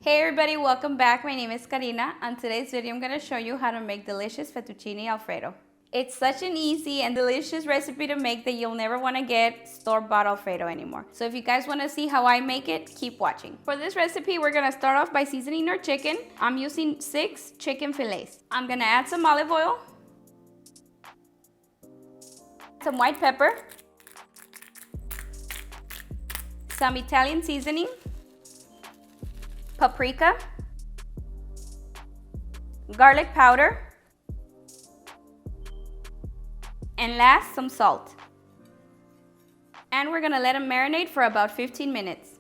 Hey everybody, welcome back. My name is Karina. On today's video, I'm going to show you how to make delicious fettuccine Alfredo. It's such an easy and delicious recipe to make that you'll never want to get store-bought Alfredo anymore. So if you guys want to see how I make it, keep watching. For this recipe, we're going to start off by seasoning our chicken. I'm using 6 chicken fillets. I'm going to add some olive oil, some white pepper, some Italian seasoning, paprika, garlic powder, and last, some salt. And we're gonna let them marinate for about 15 minutes.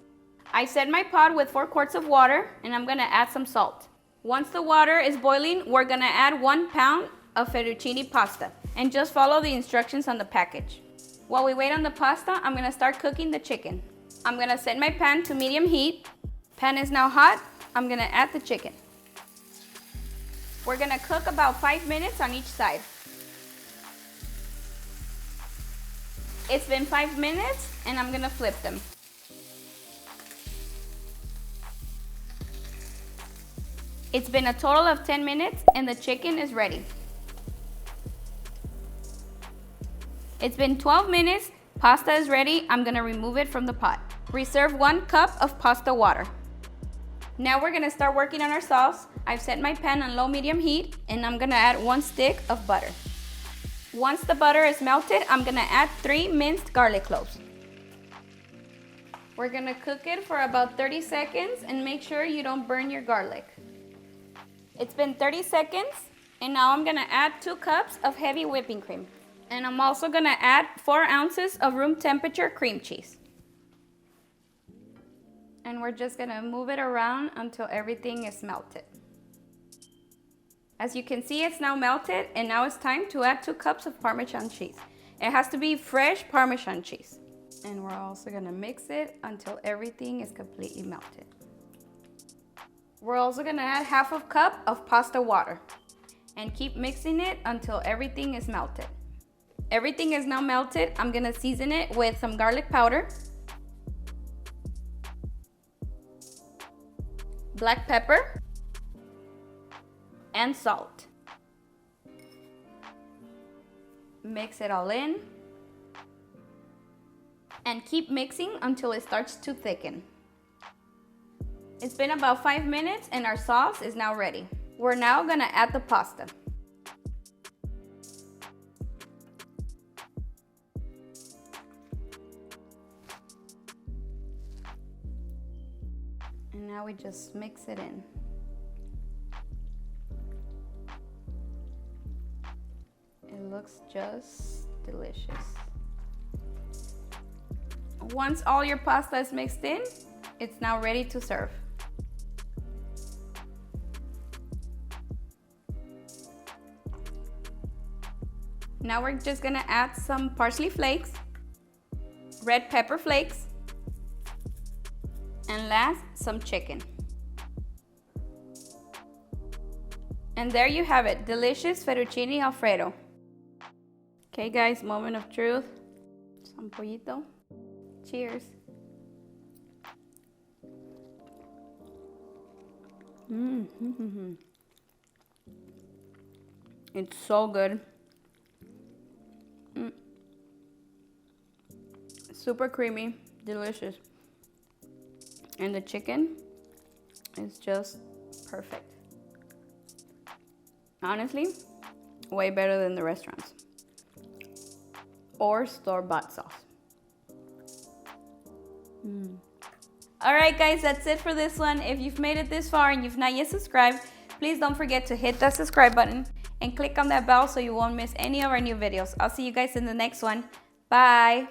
I set my pot with 4 quarts of water and I'm gonna add some salt. Once the water is boiling, we're gonna add 1 pound of fettuccine pasta and just follow the instructions on the package. While we wait on the pasta, I'm gonna start cooking the chicken. I'm gonna set my pan to medium heat. Pan is now hot. I'm gonna add the chicken. We're gonna cook about 5 minutes on each side. It's been 5 minutes and I'm gonna flip them. It's been a total of 10 minutes and the chicken is ready. It's been 12 minutes, pasta is ready. I'm gonna remove it from the pot. Reserve 1 cup of pasta water. Now we're gonna start working on our sauce. I've set my pan on low-medium heat and I'm gonna add 1 stick of butter. Once the butter is melted, I'm gonna add 3 minced garlic cloves. We're gonna cook it for about 30 seconds and make sure you don't burn your garlic. It's been 30 seconds and now I'm gonna add 2 cups of heavy whipping cream. And I'm also gonna add 4 ounces of room temperature cream cheese. And we're just gonna move it around until everything is melted. As you can see, it's now melted and now it's time to add 2 cups of Parmesan cheese. It has to be fresh Parmesan cheese. And we're also gonna mix it until everything is completely melted. We're also gonna add half a cup of pasta water and keep mixing it until everything is melted. Everything is now melted. I'm gonna season it with some garlic powder, black pepper, and salt. Mix it all in and keep mixing until it starts to thicken. It's been about 5 minutes and our sauce is now ready. We're now gonna add the pasta. And now we just mix it in. It looks just delicious. Once all your pasta is mixed in, it's now ready to serve. Now we're just gonna add some parsley flakes, red pepper flakes, and last, some chicken. And there you have it, delicious fettuccine Alfredo. Okay guys, moment of truth. Some pollito. Cheers. It's so good. Super creamy, delicious. And the chicken is just perfect. Honestly, way better than the restaurants or store-bought sauce. All right guys, that's it for this one. If you've made it this far and you've not yet subscribed, please don't forget to hit that subscribe button and click on that bell so you won't miss any of our new videos. I'll see you guys in the next one. Bye.